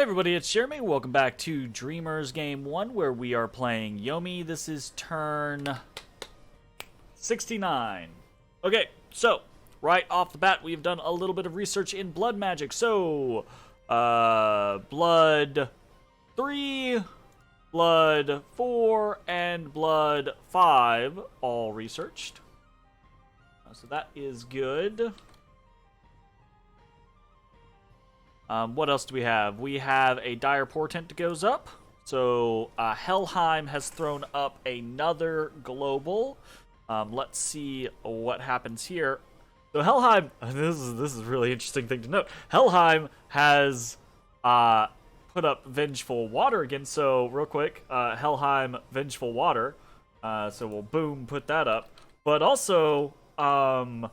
Hey everybody, it's Jeremy. Welcome back to Dreamers Game 1, where we are playing Yomi. This is turn 69. Okay, so, right off the bat, we've done a little bit of research in blood magic. So, blood 3, blood 4, and blood 5, all researched. So that is good. What else do we have? We have a dire portent that goes up. So Helheim has thrown up another global. Let's see what happens here. So Helheim, this is a really interesting thing to note. Helheim has put up Vengeful Water again. So real quick, Helheim Vengeful Water. So we'll boom put that up. But also, Ubar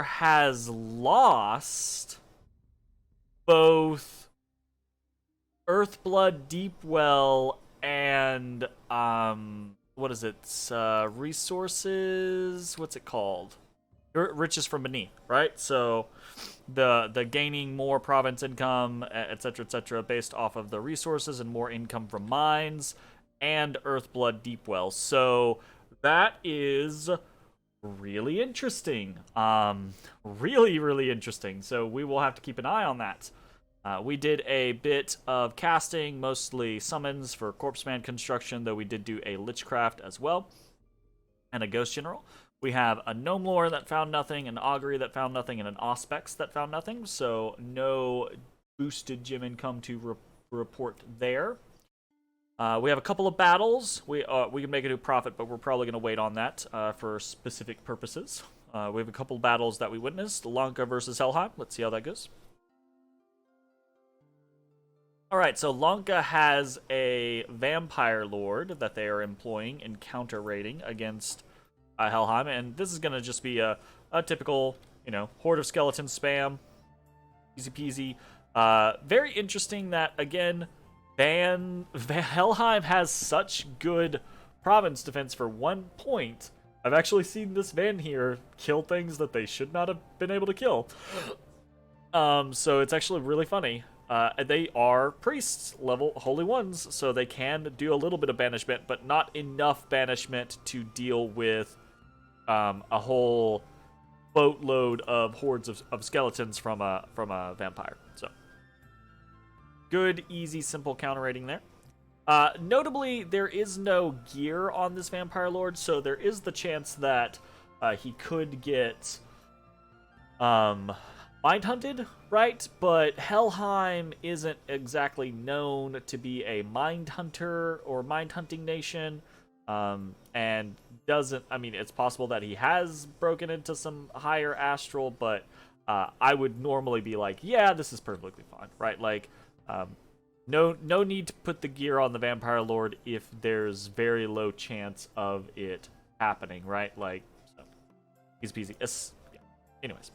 has lost both Earthblood Deepwell and what is it? Resources. What's it called? Riches from beneath, right? So the gaining more province income, etc., based off of the resources and more income from mines and Earthblood Deepwell. So that is really interesting. Really interesting. So we will have to keep an eye on that. We did a bit of casting, mostly summons for Corpseman construction, though we did do a Lichcraft as well, and a Ghost General. We have a Gnome Lore that found nothing, an Augury that found nothing, and an Auspex that found nothing, so no boosted gem income to report there. We have a couple of battles. We can make a new profit, but we're probably going to wait on that for specific purposes. We have a couple of battles that we witnessed. Lanka versus Helheim. Let's see how that goes. Alright, so Lanka has a Vampire Lord that they are employing and counter-raiding against Helheim, and this is going to just be a typical, Horde of Skeletons spam. Easy peasy. Very interesting that, again, Helheim has such good province defense for 1 point. I've actually seen this Van here kill things that they should not have been able to kill. So it's actually really funny. They are priests, level holy ones, so they can do a little bit of banishment, but not enough banishment to deal with a whole boatload of hordes of skeletons from a vampire. So good, easy, simple counter rating there. Notably, there is no gear on this Vampire Lord, so there is the chance that he could get mind hunted, right? But Helheim isn't exactly known to be a mind hunter or mind hunting nation, and doesn't. I mean, it's possible that he has broken into some higher astral, but I would normally be like, yeah, this is perfectly fine, right? Like, no need to put the gear on the Vampire Lord if there's very low chance of it happening, right? Like, so, easy peasy. Yeah. Anyways.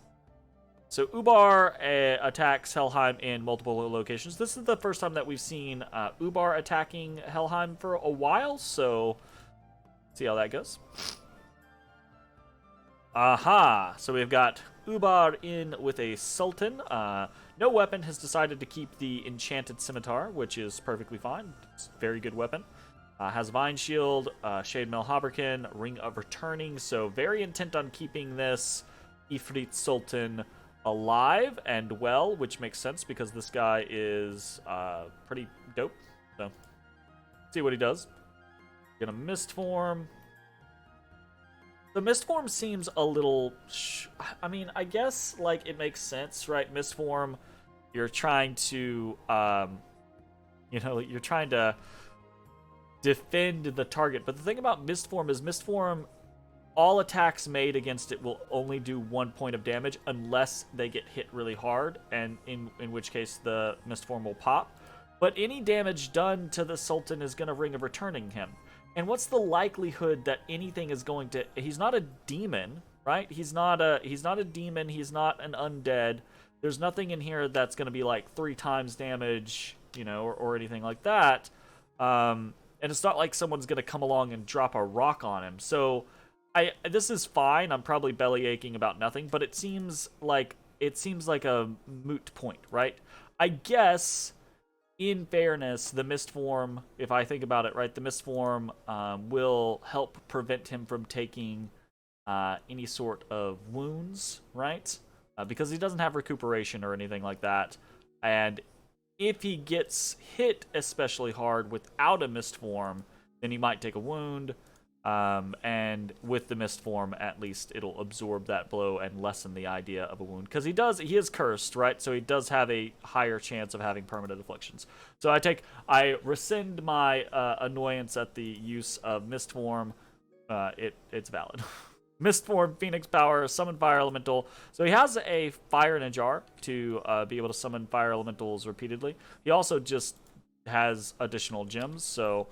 So Ubar attacks Helheim in multiple locations. This is the first time that we've seen Ubar attacking Helheim for a while, so see how that goes. Aha! So we've got Ubar in with a Sultan. No weapon has decided to keep the Enchanted Scimitar, which is perfectly fine. It's a very good weapon. Has Vine Shield, Shade Mail Haberkin, Ring of Returning, so very intent on keeping this Ifrit Sultan alive and well, which makes sense because this guy is pretty dope. So, see what he does. Gonna Mist Form. The Mist Form seems a little... I mean, I guess, like, it makes sense, right? Mist Form, you're trying to, you're trying to defend the target. But the thing about Mist Form is Mist Form, all attacks made against it will only do 1 point of damage unless they get hit really hard, and in which case the Mist Form will pop. But any damage done to the Sultan is going to Ring of Returning him. And what's the likelihood that anything is going to... He's not a demon, right? He's not a demon. He's not an undead. There's nothing in here that's going to be like 3 times damage, or anything like that. And it's not like someone's going to come along and drop a rock on him. So this is fine. I'm probably belly aching about nothing, but it seems like a moot point, right? I guess, in fairness, the Mist Form, if I think about it, right, the Mist Form will help prevent him from taking any sort of wounds, right? Because he doesn't have recuperation or anything like that. And if he gets hit especially hard without a Mist Form, then he might take a wound. And with the Mist Form, at least it'll absorb that blow and lessen the idea of a wound. Because he is cursed, right? So he does have a higher chance of having permanent afflictions. So I rescind my annoyance at the use of Mist Form. It's valid. Mist Form, Phoenix Power, Summon Fire Elemental. So he has a Fire in a Jar to be able to summon Fire Elementals repeatedly. He also just has additional gems. So,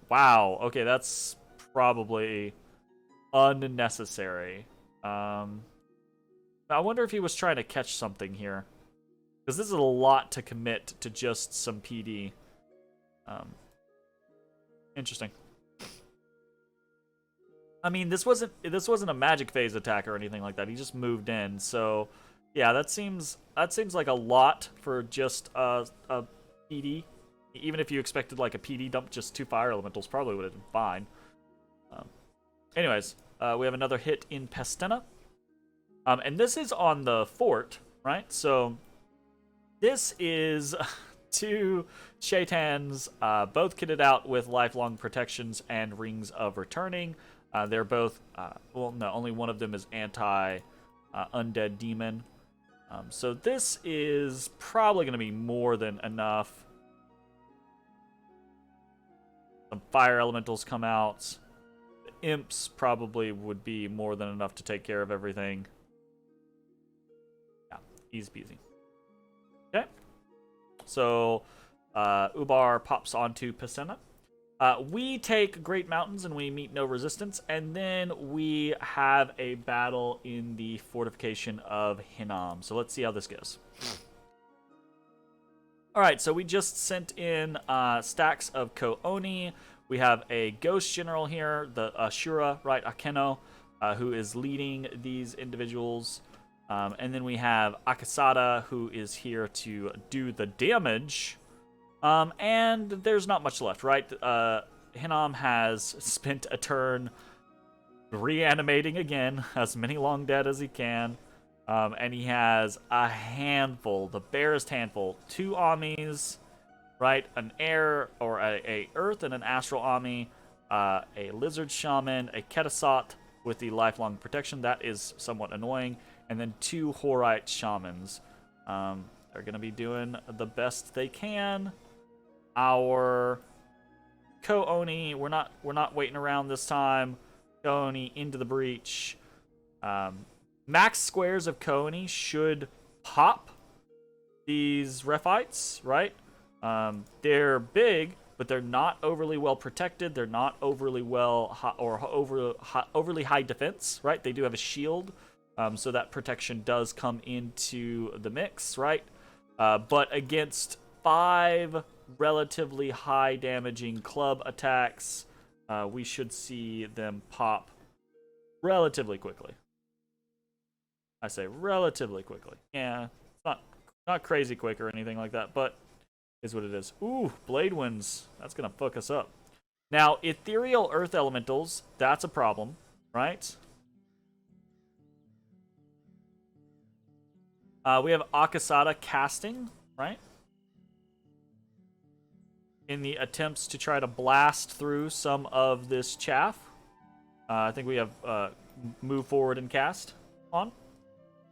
wow. Okay, that's probably unnecessary. I wonder if he was trying to catch something here. Because this is a lot to commit to just some PD. Interesting. I mean, this wasn't a magic phase attack or anything like that. He just moved in. So, yeah, that seems like a lot for just a PD. Even if you expected like a PD dump, just 2 fire elementals probably would have been fine. Anyways, we have another hit in Pestena. And this is on the fort, right? So this is 2 Shaitans, both kitted out with lifelong protections and rings of returning. They're both, well, no, only one of them is anti-undead demon. So this is probably going to be more than enough. Some fire elementals come out. The imps probably would be more than enough to take care of everything. Yeah, easy peasy. Okay. So, Ubar pops onto Pacena. We take Great Mountains and we meet no resistance, and then we have a battle in the fortification of Hinam. So let's see how this goes. Alright, so we just sent in stacks of Ko-Oni. We have a Ghost General here, the Ashura, right, Akeno, who is leading these individuals. And then we have Akasada, who is here to do the damage. And there's not much left, right? Hinam has spent a turn reanimating again, as many long dead as he can. And he has a handful, the barest handful, 2 Amis, right? An air, or a earth and an astral Ami, a lizard shaman, a Ketasot with the lifelong protection. That is somewhat annoying. And then 2 Horite shamans. They're going to be doing the best they can. Our Ko-Oni, we're not waiting around this time. Ko-Oni into the breach. Max squares of Ko-Oni should pop these Rephites, right? They're big, but they're not overly well protected. They're not overly overly high defense, right? They do have a shield, so that protection does come into the mix, right? But against 5 relatively high damaging club attacks, we should see them pop relatively quickly. I say relatively quickly. Yeah, it's not crazy quick or anything like that, but is what it is. Ooh, Blade Winds. That's gonna fuck us up. Now, ethereal earth elementals, that's a problem, right? We have Akasada casting, right? In the attempts to try to blast through some of this chaff. I think we have move forward and cast on.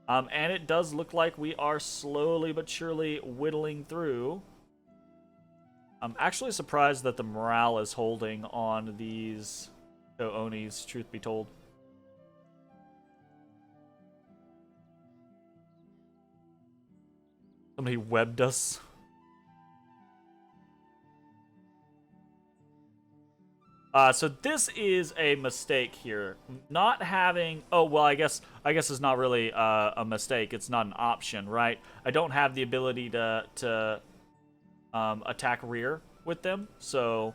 And it does look like we are slowly but surely whittling through. I'm actually surprised that the morale is holding on these Ko-Onis, truth be told. Somebody webbed us. So this is a mistake here. Not having... Oh, well, I guess it's not really a mistake. It's not an option, right? I don't have the ability to attack rear with them, so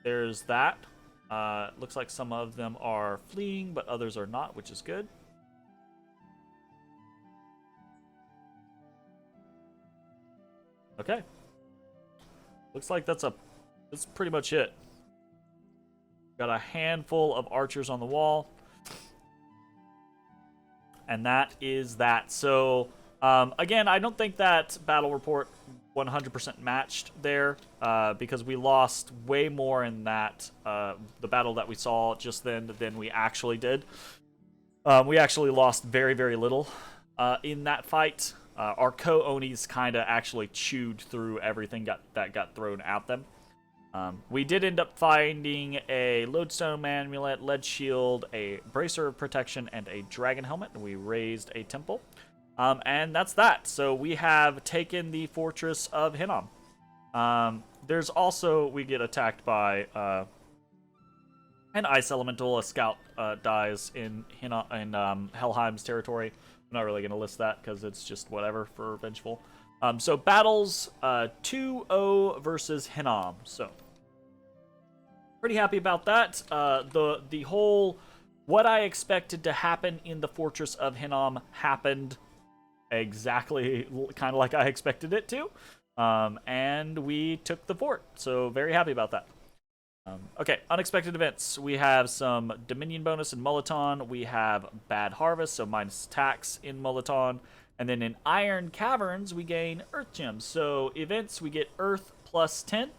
there's that. Looks like some of them are fleeing, but others are not, which is good. Okay. Looks like that's pretty much it. Got a handful of archers on the wall. And that is that. So, again, I don't think that battle report 100% matched there, because we lost way more in that, the battle that we saw just then than we actually did. We actually lost very, very little in that fight. Our co-Onis kind of actually chewed through everything that got thrown at them. We did end up finding a lodestone amulet, lead shield, a bracer of protection, and a dragon helmet. We raised a temple. And that's that. So we have taken the fortress of Hinnom. There's also, we get attacked by an ice elemental. A scout dies in Helheim's territory. I'm not really going to list that because it's just whatever for Vengeful. So battles 2-0 versus Hinnom. So pretty happy about that. The whole what I expected to happen in the Fortress of Hinnom happened exactly kind of like I expected it to. And we took the fort. So very happy about that. Okay, unexpected events. We have some Dominion bonus in Mulliton. We have Bad Harvest, so minus tax in Mulliton. And then in Iron Caverns, we gain Earth Gems. So events, we get Earth plus 10.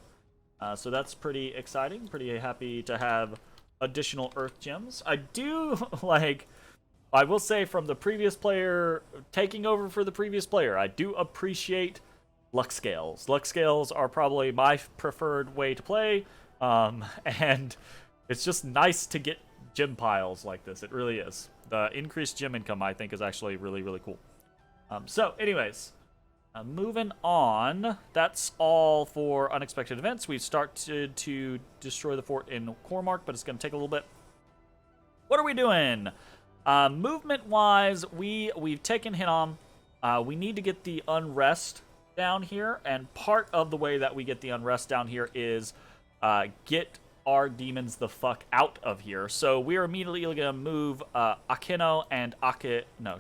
So that's pretty exciting. Pretty happy to have additional Earth Gems. I do, I will say from the previous player, taking over for the previous player, I do appreciate luck scales. Luck scales are probably my preferred way to play. And it's just nice to get gem piles like this. It really is. The increased gem income, I think, is actually really, really cool. So, anyways, moving on. That's all for unexpected events. We've started to destroy the fort in Cormark, but it's going to take a little bit. What are we doing? Movement-wise, we've taken Hinnom. We need to get the unrest down here, and part of the way that we get the unrest down here is get our demons the fuck out of here. So we are immediately going to move Akeno and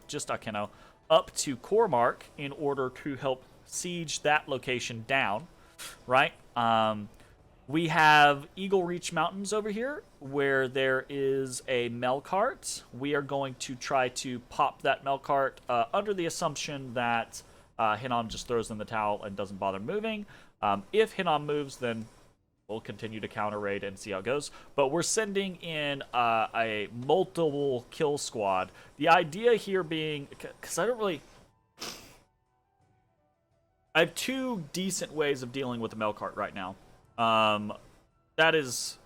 just Akeno up to Cormark in order to help siege that location down, right? We have Eagle Reach Mountains over here where there is a Melkart. We are going to try to pop that Melkart under the assumption that Hinnom just throws in the towel and doesn't bother moving. If Hinnom moves, then we'll continue to counter raid and see how it goes. But we're sending in a multiple kill squad. The idea here being, because I have two decent ways of dealing with the Melkart right now. That is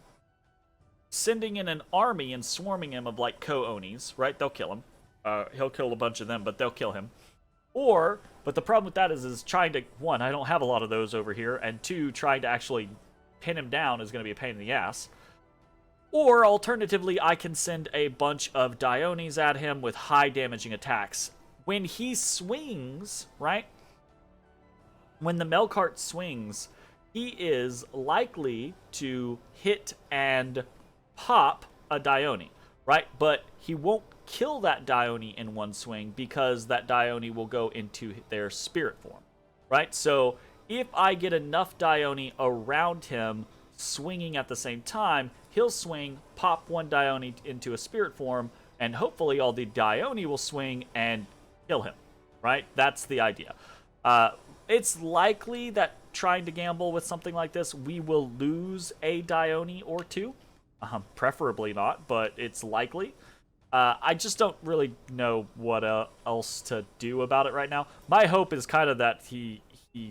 sending in an army and swarming him of like co-Onis, right? They'll kill him. He'll kill a bunch of them, but they'll kill him. But the problem with that is trying to, one, I don't have a lot of those over here, and two, trying to actually pin him down is going to be a pain in the ass. Or, alternatively, I can send a bunch of Dionis at him with high damaging attacks. When he swings, right? When the Melkart swings, he is likely to hit and pop a Dione, right? But he won't kill that Dione in one swing because that Dione will go into their spirit form, right? So if I get enough Dione around him swinging at the same time, he'll swing, pop one Dione into a spirit form, and hopefully all the Dione will swing and kill him, right? That's the idea. It's likely that trying to gamble with something like this, we will lose a Dione or two. Preferably not, but it's likely. I just don't really know what else to do about it right now. My hope is kind of that he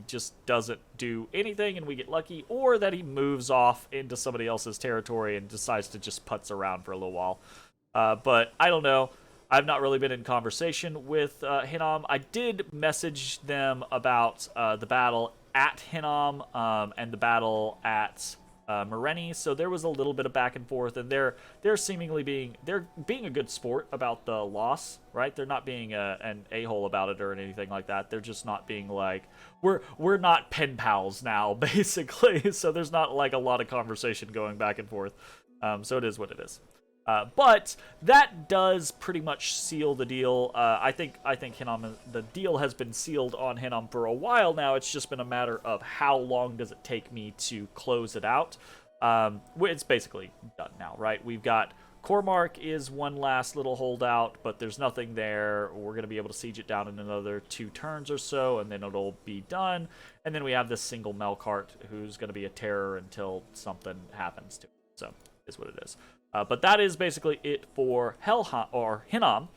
just doesn't do anything and we get lucky, or that he moves off into somebody else's territory and decides to just putz around for a little while. But I don't know. I've not really been in conversation with Hinnom. I did message them about the battle at Hinnom and the battle at Moreni, so there was a little bit of back and forth, and they're seemingly being a good sport about the loss, right? They're not being an a-hole about it or anything like that. They're just not being like, we're not pen pals now, basically. So there's not like a lot of conversation going back and forth. So it is what it is. But that does pretty much seal the deal. I think Hinnom, the deal has been sealed on Hinnom for a while now. It's just been a matter of how long does it take me to close it out. It's basically done now, right? We've got Cormark is one last little holdout, but there's nothing there. We're going to be able to siege it down in another 2 turns or so, and then it'll be done. And then we have this single Melkart who's going to be a terror until something happens to it. So, is what it is. But that is basically it for Hinnom.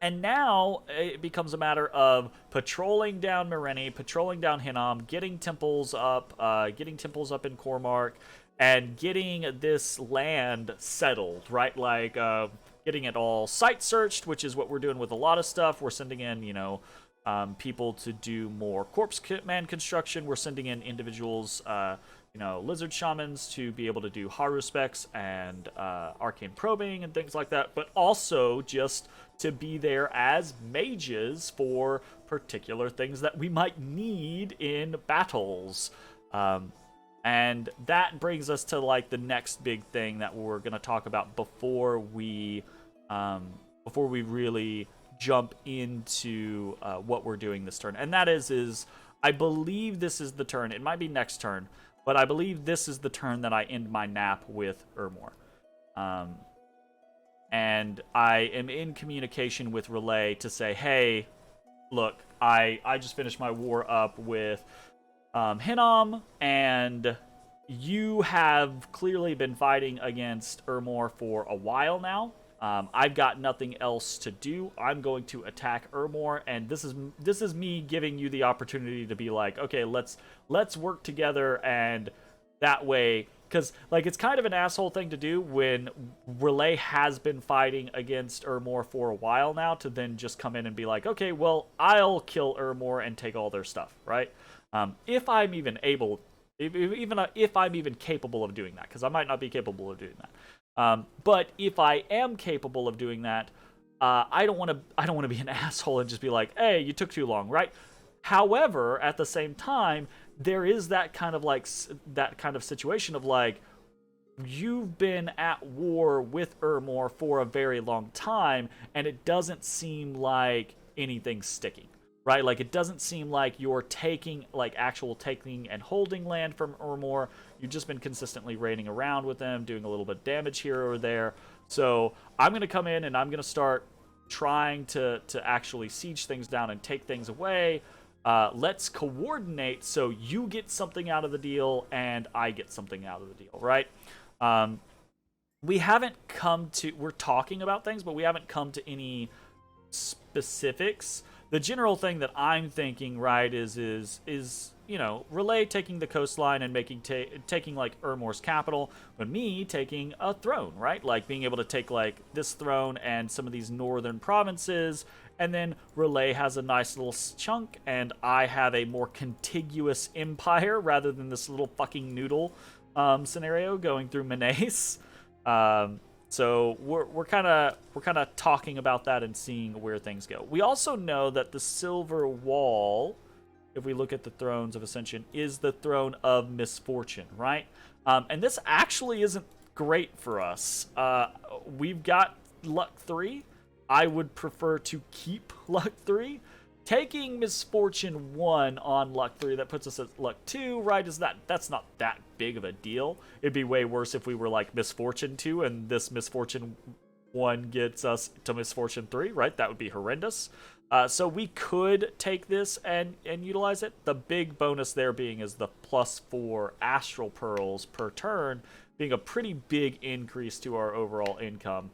And now it becomes a matter of patrolling down Merenni, patrolling down Hinnom, getting temples up in Cormark, and getting this land settled, right? Like, getting it all site searched, which is what we're doing with a lot of stuff. We're sending in, people to do more corpse man construction. We're sending in individuals, lizard shamans to be able to do Haruspects and arcane probing and things like that, but also just to be there as mages for particular things that we might need in battles. And that brings us to like the next big thing that we're going to talk about before we really jump into what we're doing this turn. And that is I believe this is the turn. It might be next turn, but I believe this is the turn that I end my nap with Urmor. And I am in communication with Relay to say, hey, look, I just finished my war up with Hinnom, and you have clearly been fighting against Urmor for a while now. I've got nothing else to do. I'm going to attack Urmor, and this is me giving you the opportunity to be like, okay, let's work together, and that way, because like it's kind of an asshole thing to do when Relay has been fighting against Urmor for a while now to then just come in and be like, okay, well, I'll kill Urmor and take all their stuff, right? If I'm even able, if I'm even capable of doing that, because I might not be capable of doing that. But if I am capable of doing that, I don't want to be an asshole and just be like, hey, you took too long, right? However, at the same time, there is that kind of situation of like, you've been at war with Urmor for a very long time, and it doesn't seem like anything's sticking, right? Like, it doesn't seem like you're taking and holding land from Urmor. You've just been consistently raiding around with them, doing a little bit of damage here or there. So I'm going to come in and I'm going to start trying to actually siege things down and take things away. Let's coordinate so you get something out of the deal and I get something out of the deal, right? We're talking about things, but we haven't come to any specifics. The general thing that I'm thinking, right, is Relay taking the coastline and taking like Urmor's capital, but me taking a throne, right? Like being able to take like this throne and some of these northern provinces, and then Relay has a nice little chunk, and I have a more contiguous empire rather than this little fucking noodle scenario going through Menace. So we're kind of talking about that and seeing where things go. We also know that the Silver Wall, if we look at the Thrones of Ascension, is the throne of misfortune, right? And this actually isn't great for us. We've got Luck 3. I would prefer to keep Luck 3. Taking Misfortune 1 on Luck 3, that puts us at Luck 2, right? That's not that big of a deal. It'd be way worse if we were like Misfortune 2 and this Misfortune 1 gets us to Misfortune 3, right? That would be horrendous. So we could take this and utilize it. The big bonus there being is the +4 Astral Pearls per turn, being a pretty big increase to our overall income.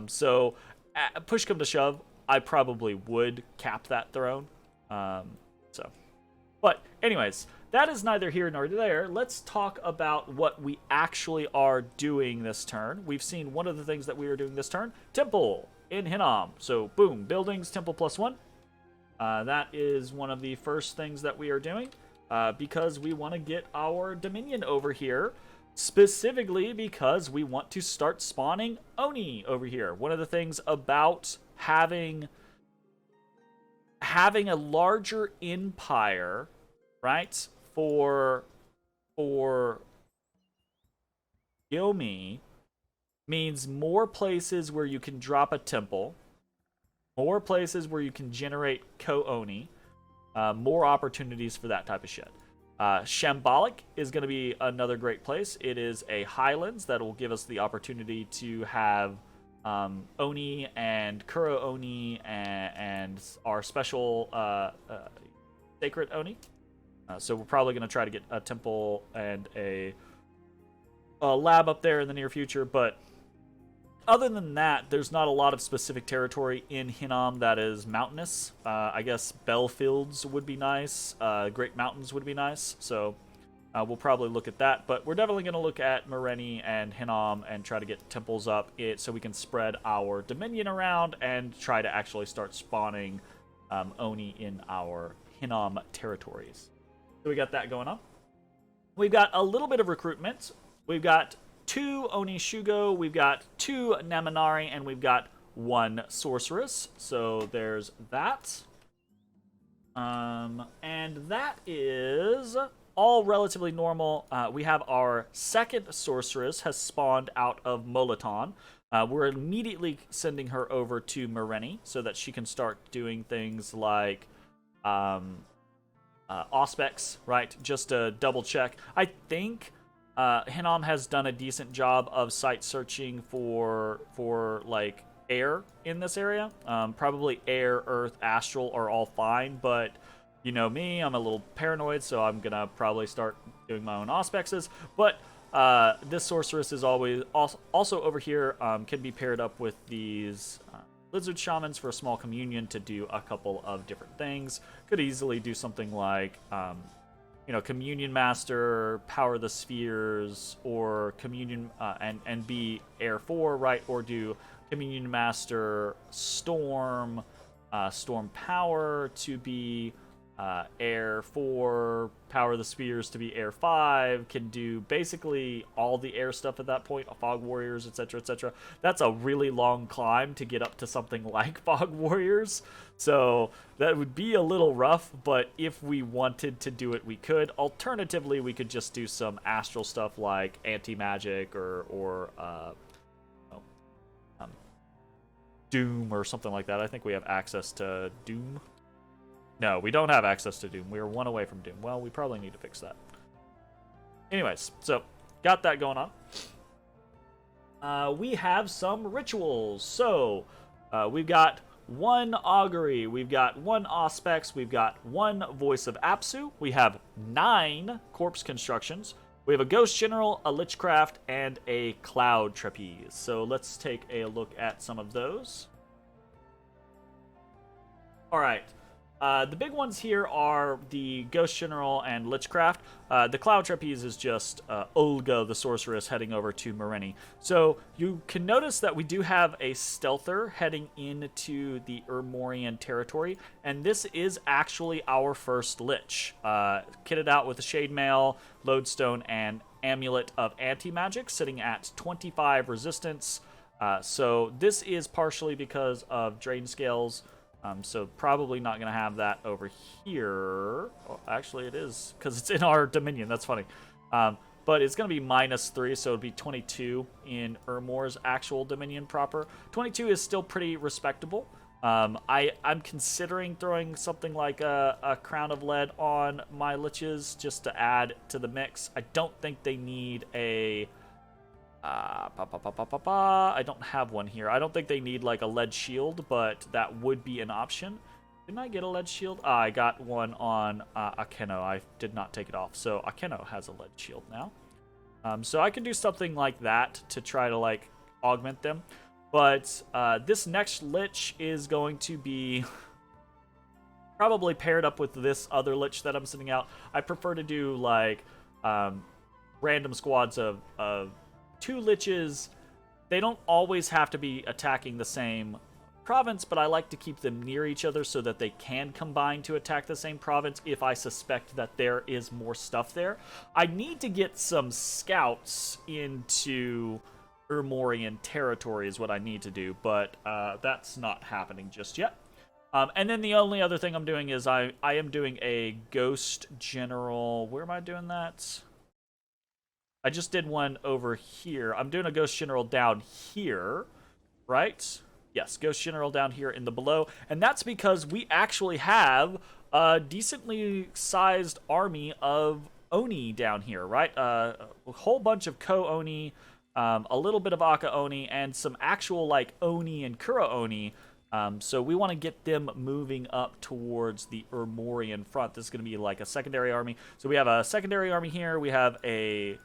So push come to shove, I probably would cap that throne. But anyways, that is neither here nor there. Let's talk about what we actually are doing this turn. We've seen one of the things that we are doing this turn. Temple in Hinnom. So boom, buildings, temple +1. That is one of the first things that we are doing because we want to get our Dominion over here. Specifically because we want to start spawning Oni over here. One of the things about having a larger empire, right, for Yomi means more places where you can drop a temple, more places where you can generate Ko-Oni, more opportunities for that type of shit. Shambolic is going to be another great place. It is a highlands that will give us the opportunity to have Oni and Kuro Oni and our special sacred Oni. So we're probably going to try to get a temple and a lab up there in the near future, but other than that, there's not a lot of specific territory in Hinnom that is mountainous. I guess Bellfields would be nice. Great Mountains would be nice. So we'll probably look at that. But we're definitely going to look at Moreni and Hinnom and try to get temples up so we can spread our Dominion around and try to actually start spawning Oni in our Hinnom territories. So we got that going on. We've got a little bit of recruitment. We've got 2 Oni Shugo, we've got 2 Naminari, and we've got 1 Sorceress. So there's that. And that is all relatively normal. We have our second Sorceress has spawned out of Molaton. We're immediately sending her over to Moreni so that she can start doing things like Auspex, right? Just to double check. I think Hinnom has done a decent job of site searching for like air in this area. Probably air, earth, astral are all fine, but you know me, I'm a little paranoid, so I'm gonna probably start doing my own auspexes. But this sorceress is always also over here, can be paired up with these lizard shamans for a small communion to do a couple of different things. Could easily do something like Communion Master, Power the Spheres, or Communion and be Air 4, right? Or do Communion Master Storm, Storm Power to be Air 4, Power the Spheres to be Air 5, can do basically all the air stuff at that point, Fog Warriors, etc., etc. That's a really long climb to get up to something like Fog Warriors, so that would be a little rough, but if we wanted to do it, we could. Alternatively, we could just do some astral stuff like Anti-Magic or Doom or something like that. I think we have access to Doom. No, we don't have access to Doom. We are 1 away from Doom. Well, we probably need to fix that. Anyways, so got that going on. We have some rituals. So we've got 1 Augury. We've got 1 Auspex. We've got 1 Voice of Apsu. We have 9 Corpse Constructions. We have a Ghost General, a Lichcraft, and a Cloud Trapeze. So let's take a look at some of those. All right. The big ones here are the Ghost General and Lichcraft. The Cloud Trapeze is just Olga, the Sorceress, heading over to Moreni. So you can notice that we do have a Stealther heading into the Urmorian territory, and this is actually our first Lich. Kitted out with a Shade Mail, Lodestone, and Amulet of Anti-Magic, sitting at 25 resistance. So this is partially because of Drain Scales. So probably not going to have that over here. Well, actually, it is, because it's in our Dominion. That's funny. But it's going to be -3, so it would be 22 in Urmor's actual Dominion proper. 22 is still pretty respectable. I'm considering throwing something like a Crown of Lead on my Liches just to add to the mix. I don't think they need a... I don't have one here. I don't think they need like a lead shield, but that would be an option. Didn't I get a lead shield? I got one on Akeno. I did not take it off. So Akeno has a lead shield now. So I can do something like that to try to like augment them. But this next Lich is going to be probably paired up with this other Lich that I'm sending out. I prefer to do like random squads of 2 Liches. They don't always have to be attacking the same province, but I like to keep them near each other so that they can combine to attack the same province if I suspect that there is more stuff there. I need to get some scouts into Urmorian territory is what I need to do, but that's not happening just yet. And then the only other thing I'm doing is I am doing a Ghost General. Where am I doing that? I just did one over here. I'm doing a Ghost General down here, right? Yes, Ghost General down here in the below. And that's because we actually have a decently sized army of Oni down here, right? A whole bunch of Ko-Oni, a little bit of Aka-Oni, and some actual, like, Oni and Kuro-Oni. So we want to get them moving up towards the Urmorian front. This is going to be like a secondary army. So we have a secondary army here. We have a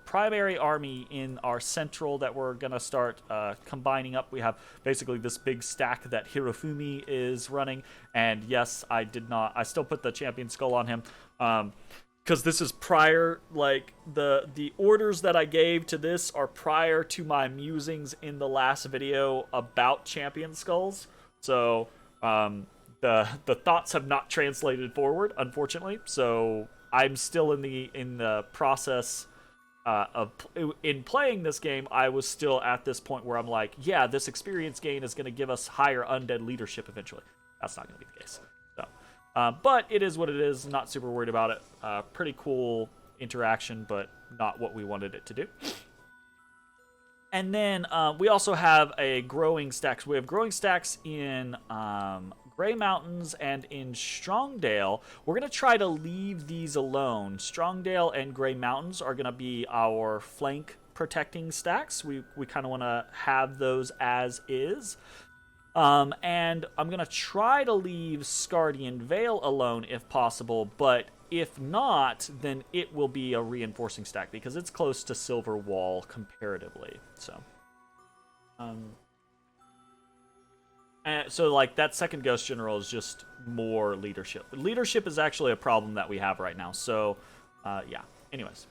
primary army in our central that we're going to start combining up. We have basically this big stack that Hirofumi is running. And yes, I still put the champion skull on him. Because this is prior, like, the orders that I gave to this are prior to my musings in the last video about champion skulls. So, the thoughts have not translated forward, unfortunately. So, I'm still in the process in playing this game. I was still at this point where I'm like, yeah, this experience gain is going to give us higher undead leadership eventually. That's not going to be the case. So. But it is what it is. Not super worried about it. Pretty cool interaction, but not what we wanted it to do. And then we also have a growing stacks. We have growing stacks in Grey Mountains and in Strongdale. We're going to try to leave these alone. Strongdale and Grey Mountains are going to be our flank protecting stacks. We kind of want to have those as is. And I'm going to try to leave Scardian Vale alone if possible, but if not, then it will be a reinforcing stack because it's close to Silver Wall comparatively. So, so like that second Ghost General is just more leadership. Leadership is actually a problem that we have right now. So, yeah. Anyways.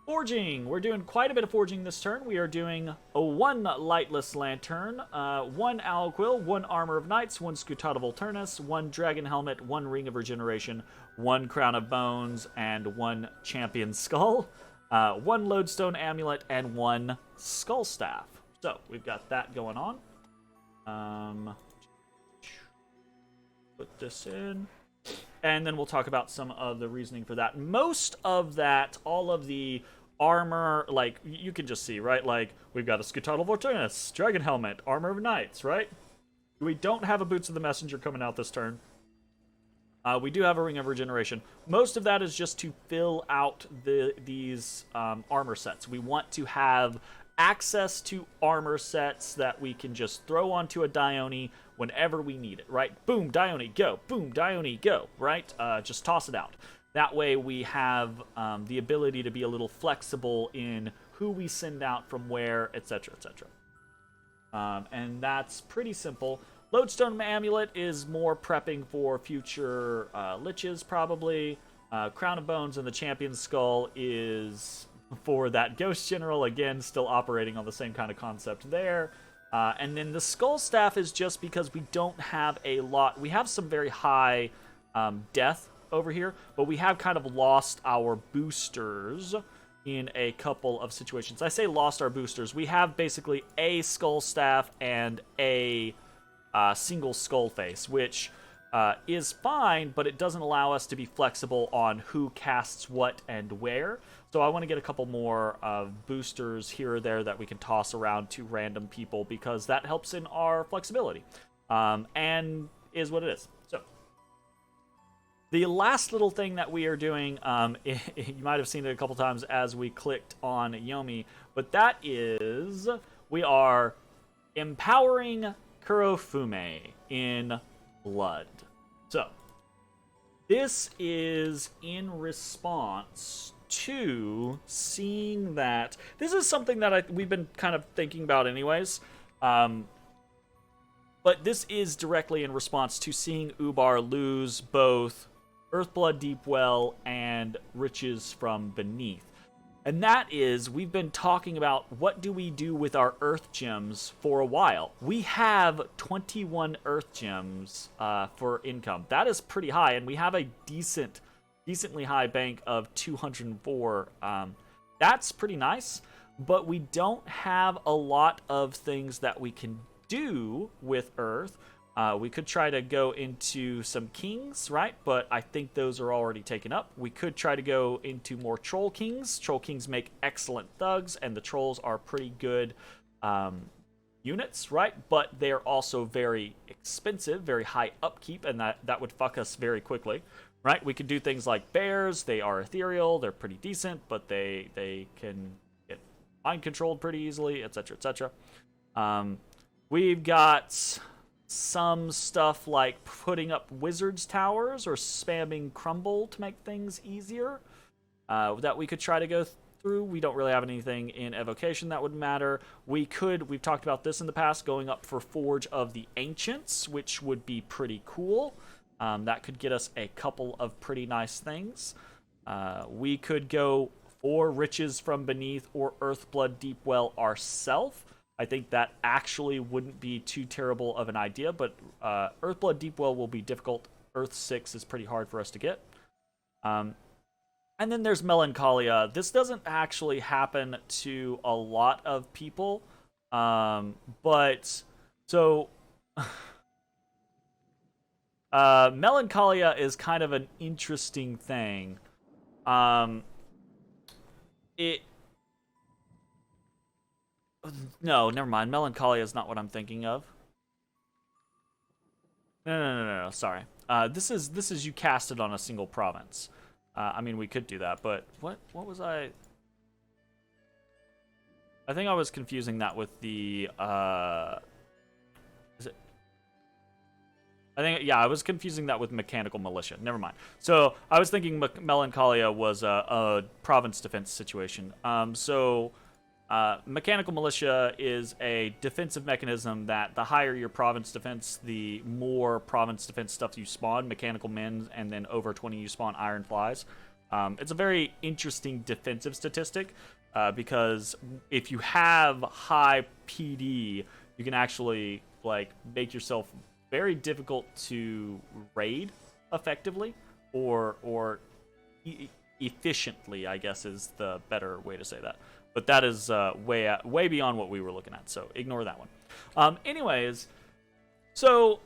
Forging. We're doing quite a bit of forging this turn. We are doing a 1 Lightless Lantern, 1 Owl Quill, 1 Armor of Knights, 1 Scutata Volturnus, 1 Dragon Helmet, 1 Ring of Regeneration, 1 Crown of Bones, and 1 Champion Skull, 1 Lodestone Amulet, and 1 Skull Staff. So, we've got that going on. Put this in. And then we'll talk about some of the reasoning for that. Most of that, all of the armor, like, you can just see, right? Like, we've got a Scutata Volturnus, Dragon Helmet, Armor of Knights, right? We don't have a Boots of the Messenger coming out this turn. We do have a Ring of Regeneration. Most of that is just to fill out these armor sets. We want to have access to armor sets that we can just throw onto a Dione whenever we need it, right? Boom, Dione, go. Boom, Dione, go, right? Just toss it out. That way we have the ability to be a little flexible in who we send out from where, etc., etc. And that's pretty simple. Lodestone Amulet is more prepping for future liches, probably. Crown of Bones and the Champion Skull is for that Ghost General, again, still operating on the same kind of concept there. And then the Skull Staff is just because we don't have a lot. We have some very high death over here, but we have kind of lost our boosters in a couple of situations. I say lost our boosters. We have basically a Skull Staff and a single Skull Face, which is fine, but it doesn't allow us to be flexible on who casts what and where. So I want to get a couple more boosters here or there that we can toss around to random people because that helps in our flexibility. And is what it is. So the last little thing that we are doing, you might have seen it a couple times as we clicked on Yomi, but that is we are empowering Kurofume in Blood. So this is in response to seeing that this is something that we've been kind of thinking about anyways, but this is directly in response to seeing Ubar lose both Earthblood Deepwell and Riches from Beneath. And that is, we've been talking about what do we do with our Earth Gems for a while. We have 21 Earth Gems for income. That is pretty high, and we have a decently high bank of 204. That's pretty nice, but we don't have a lot of things that we can do with Earth. We could try to go into some kings, right? But I think those are already taken up. We could try to go into more troll kings. Troll kings make excellent thugs, and the trolls are pretty good units, right? But they're also very expensive, very high upkeep, and that would fuck us very quickly, right? We could do things like bears. They are ethereal. They're pretty decent, but they can get mind controlled pretty easily, etc., etc. We've got some stuff like putting up wizards towers or spamming crumble to make things easier that we could try to go through. We don't really have anything in evocation that would matter. We've talked about this in the past, going up for Forge of the Ancients, which would be pretty cool. That could get us a couple of pretty nice things. We could go for Riches from Beneath or Earthblood Deepwell ourselves. I think that actually wouldn't be too terrible of an idea, but Earthblood Deepwell will be difficult. Earth 6 is pretty hard for us to get. And then there's Melancholia. This doesn't actually happen to a lot of people, but so Melancholia is kind of an interesting thing. No, never mind. Melancholia is not what I'm thinking of. No. Sorry. This is you cast it on a single province. I mean, we could do that, but what was I? I think I was confusing that with the. Is it? I was confusing that with Mechanical Militia. Never mind. So I was thinking Melancholia was a province defense situation. Mechanical Militia is a defensive mechanism that the higher your province defense, the more province defense stuff you spawn, mechanical men, and then over 20 you spawn iron flies. It's a very interesting defensive statistic because if you have high PD, you can actually make yourself very difficult to raid effectively or efficiently, I guess is the better way to say that. But that is way beyond what we were looking at, so ignore that one. Anyways, so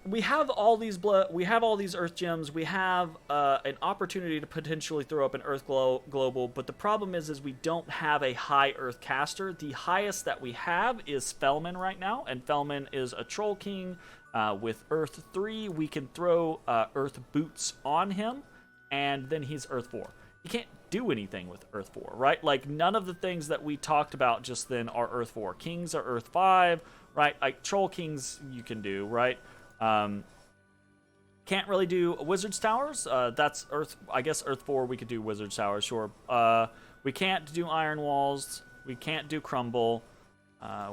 we have all these Earth gems. We have an opportunity to potentially throw up an Earth global, but the problem is we don't have a high Earth caster. The highest that we have is Felman right now, and Felman is a Troll King with Earth 3. We can throw Earth Boots on him, and then he's Earth 4. You can't do anything with Earth 4, right? Like, none of the things that we talked about just then are Earth 4. Kings are Earth 5, right? Like, Troll Kings you can do, right? Can't really do Wizard's Towers. That's Earth, I guess Earth 4 we could do Wizard's Towers, sure. We can't do Iron Walls. We can't do Crumble.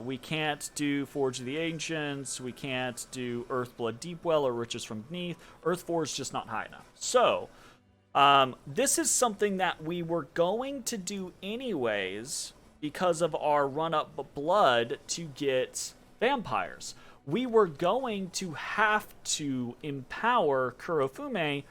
We can't do Forge of the Ancients. We can't do Earthblood Deepwell or Riches from Beneath. Earth 4 is just not high enough. So this is something that we were going to do anyways because of our run-up blood to get vampires. We were going to have to empower Kurofume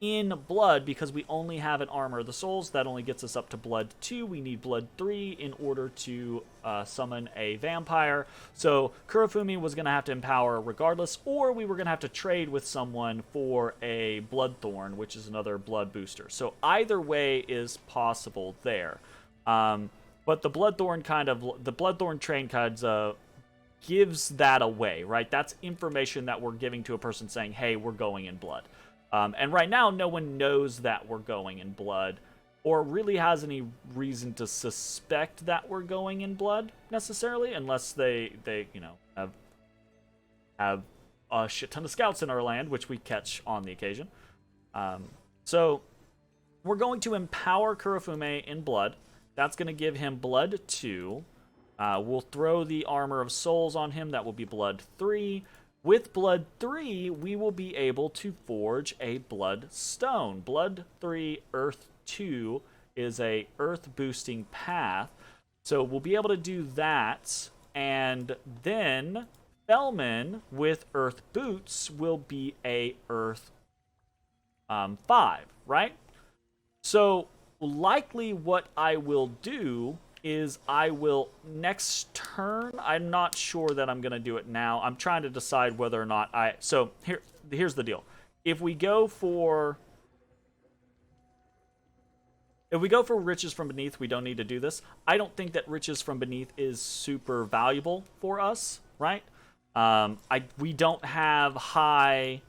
in blood because we only have an Armor of the Souls. That only gets us up to blood 2. We need blood 3 in order to summon a vampire. So Kurofume was going to have to empower regardless, or we were going to have to trade with someone for a Bloodthorn, which is another blood booster. So either way is possible there. But the Bloodthorn train kind of gives that away, right? That's information that we're giving to a person saying, hey, we're going in blood. And right now, no one knows that we're going in blood, or really has any reason to suspect that we're going in blood necessarily, unless they have a shit ton of scouts in our land, which we catch on the occasion. So we're going to empower Kurofume in blood. That's going to give him blood 2. We'll throw the Armor of Souls on him. That will be blood 3. With blood 3, we will be able to forge a blood stone. Blood 3, Earth 2 is a earth boosting path. So we'll be able to do that. And then Felman with Earth Boots will be a Earth 5, right? So likely what I will do is I will next turn. I'm not sure that I'm gonna do it now. I'm trying to decide whether or not I. So here's the deal. If we go for riches from beneath, we don't need to do this. I don't think that riches from beneath is super valuable for us, right? We don't have high.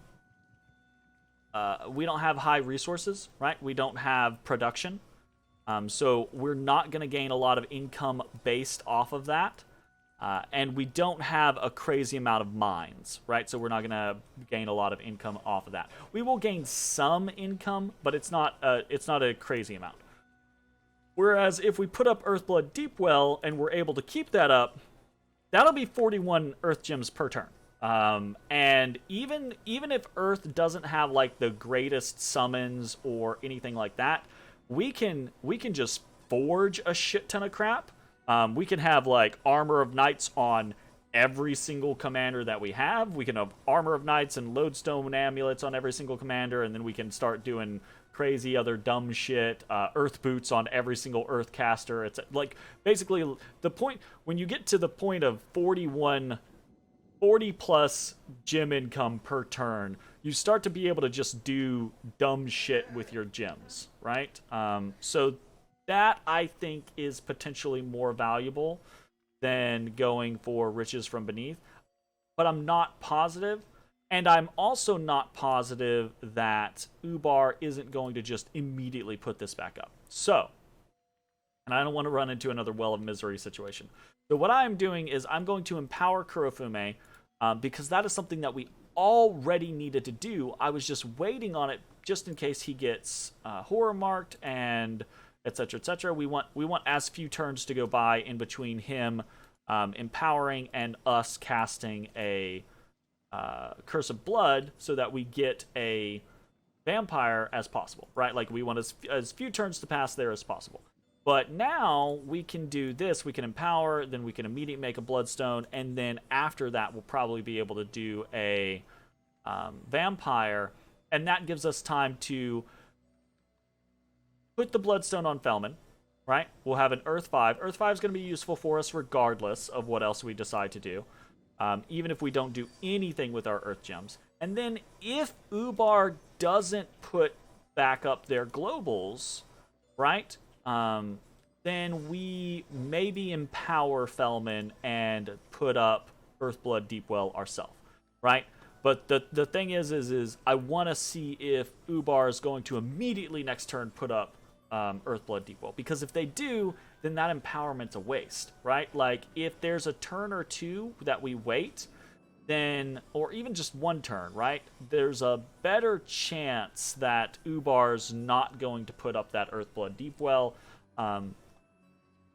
We don't have high resources, right? We don't have production. So we're not going to gain a lot of income based off of that. And we don't have a crazy amount of mines, right? So we're not going to gain a lot of income off of that. We will gain some income, but it's not a crazy amount. Whereas if we put up Earthblood Deepwell and we're able to keep that up, that'll be 41 Earth Gems per turn. And even if Earth doesn't have like the greatest summons or anything like that, we can just forge a shit ton of crap. We can have like Armor of Knights on every single commander that we have. We can have Armor of Knights and Lodestone amulets on every single commander, and then we can start doing crazy other dumb shit. Earth boots on every single Earth caster. It's like basically the point when you get to the point of 40 plus gem income per turn, you start to be able to just do dumb shit with your gems, right? So that I think is potentially more valuable than going for riches from beneath. But I'm not positive. And I'm also not positive that Ubar isn't going to just immediately put this back up. So, and I don't want to run into another Well of Misery situation. So what I'm doing is I'm going to empower Kurofume because that is something that we already needed to do. I was just waiting on it just in case he gets horror marked and etc. etc. We want as few turns to go by in between him empowering and us casting a Curse of Blood so that we get a vampire as possible, right? Like we want as few turns to pass there as possible. But now we can do this. We can empower, then we can immediately make a Bloodstone, and then after that we'll probably be able to do a vampire, and that gives us time to put the Bloodstone on Felman, right? We'll have an Earth 5. Earth 5 is going to be useful for us regardless of what else we decide to do, even if we don't do anything with our Earth Gems. And then if Ubar doesn't put back up their globals, right, then we maybe empower Felman and put up Earthblood Deepwell ourselves, right? But the thing is I want to see if Ubar is going to immediately next turn put up Earthblood Deepwell. Because if they do, then that empowerment's a waste, right? Like, if there's a turn or two that we wait, then, or even just one turn, right? There's a better chance that Ubar's not going to put up that Earthblood Deepwell.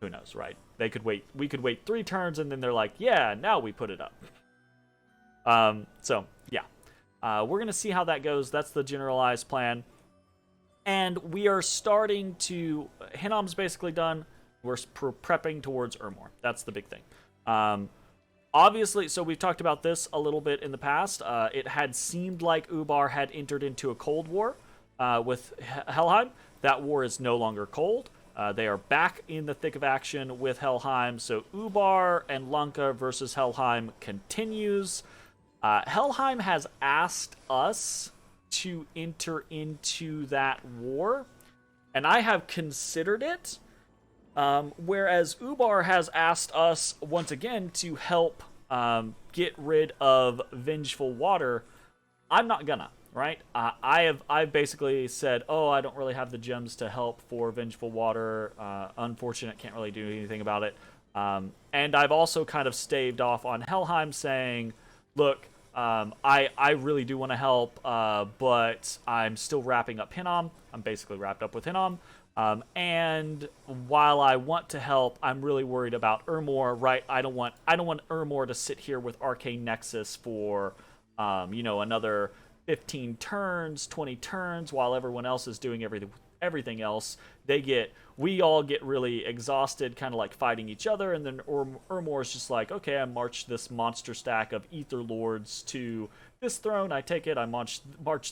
Who knows, right? They could wait. We could wait 3 turns, and then they're like, yeah, now we put it up. So, yeah. We're going to see how that goes. That's the generalized plan. And we are starting to... Hinnom's basically done. We're prepping towards Urmor. That's the big thing. Obviously, so we've talked about this a little bit in the past. It had seemed like Ubar had entered into a Cold War with Helheim. That war is no longer cold. They are back in the thick of action with Helheim. So Ubar and Lanka versus Helheim continues. Helheim has asked us to enter into that war, and I have considered it. Whereas Ubar has asked us once again to help get rid of Vengeful Water. I'm not gonna, right? I've basically said, oh, I don't really have the gems to help for Vengeful Water. Unfortunate, can't really do anything about it. And I've also kind of staved off on Helheim, saying, look, I really do want to help, but I'm still wrapping up Hinnom. I'm basically wrapped up with Hinnom. And while I want to help, I'm really worried about Urmor, right? I don't want Urmor to sit here with Arcane Nexus for, another 15 turns, 20 turns, while everyone else is doing everything else. We all get really exhausted, kind of like fighting each other, and then Urmor is just like, okay, I march this monster stack of Ether Lords to this throne, I take it. I march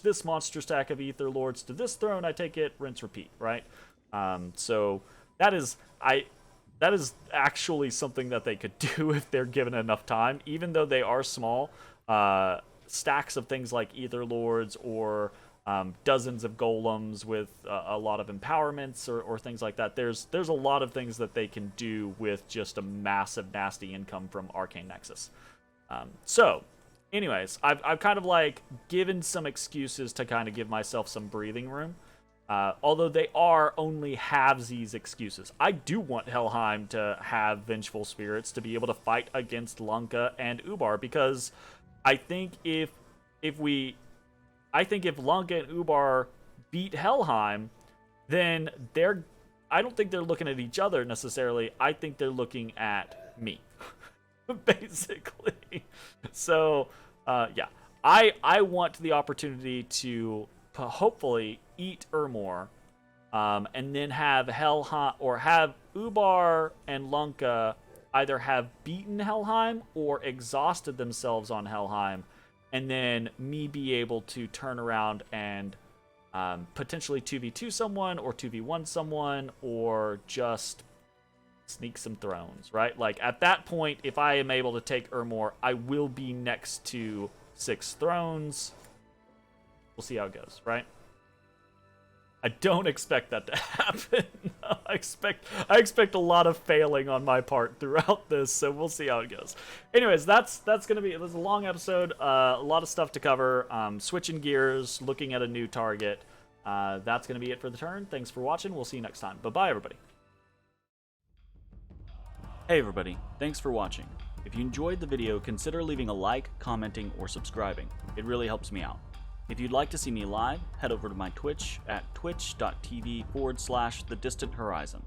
this monster stack of Ether Lords to this throne, I take it. Rinse, repeat, right? So that is, that is actually something that they could do if they're given enough time, even though they are small. Stacks of things like Ether Lords or dozens of golems with a lot of empowerments or things like that. There's a lot of things that they can do with just a massive, nasty income from Arcane Nexus. So, anyways, I've kind of like given some excuses to kind of give myself some breathing room. Although they are only halvesies excuses. I do want Helheim to have Vengeful Spirits to be able to fight against Lanka and Ubar, because I think if Lanka and Ubar beat Helheim, then I don't think they're looking at each other necessarily. I think they're looking at me, basically. So, yeah, I want the opportunity to hopefully eat Urmor, and then have Helheim, or have Ubar and Lanka either have beaten Helheim or exhausted themselves on Helheim, and then me be able to turn around and potentially 2v2 someone, or 2v1 someone, or just sneak some thrones, right? Like, at that point, if I am able to take Urmor, I will be next to 6 thrones. We'll see how it goes, right? I don't expect that to happen. I expect a lot of failing on my part throughout this, so we'll see how it goes. Anyways, that's gonna be, it was a long episode, a lot of stuff to cover, switching gears, looking at a new target. That's gonna be it for the turn. Thanks for watching. We'll see you next time. Bye-bye, everybody. Hey everybody, thanks for watching. If you enjoyed the video, consider leaving a like, commenting, or subscribing. It really helps me out. If you'd like to see me live, head over to my Twitch at twitch.tv/thedistanthorizon.